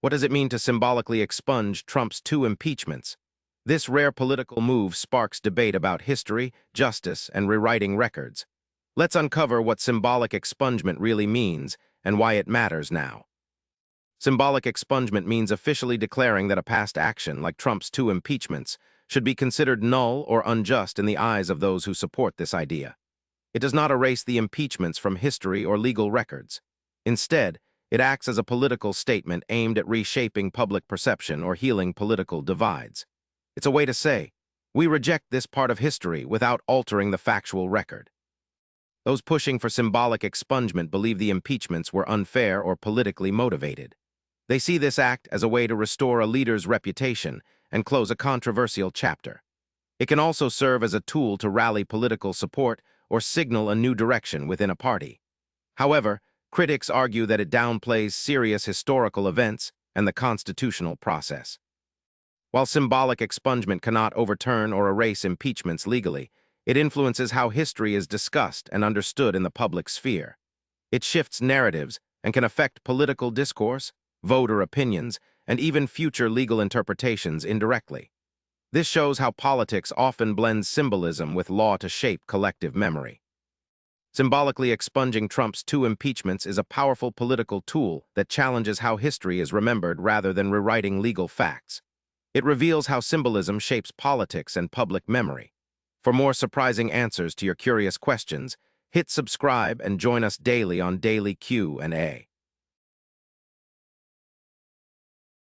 What does it mean to symbolically expunge Trump's two impeachments? This rare political move sparks debate about history, justice, and rewriting records. Let's uncover what symbolic expungement really means and why it matters now. Symbolic expungement means officially declaring that a past action, like Trump's two impeachments, should be considered null or unjust in the eyes of those who support this idea. It does not erase the impeachments from history or legal records. Instead, it acts as a political statement aimed at reshaping public perception or healing political divides. It's a way to say, we reject this part of history without altering the factual record. Those pushing for symbolic expungement believe the impeachments were unfair or politically motivated. They see this act as a way to restore a leader's reputation and close a controversial chapter. It can also serve as a tool to rally political support or signal a new direction within a party. However, critics argue that it downplays serious historical events and the constitutional process. While symbolic expungement cannot overturn or erase impeachments legally, it influences how history is discussed and understood in the public sphere. It shifts narratives and can affect political discourse, voter opinions, and even future legal interpretations indirectly. This shows how politics often blends symbolism with law to shape collective memory. Symbolically expunging Trump's two impeachments is a powerful political tool that challenges how history is remembered rather than rewriting legal facts. It reveals how symbolism shapes politics and public memory. For more surprising answers to your curious questions, hit subscribe and join us daily on Daily Q&A.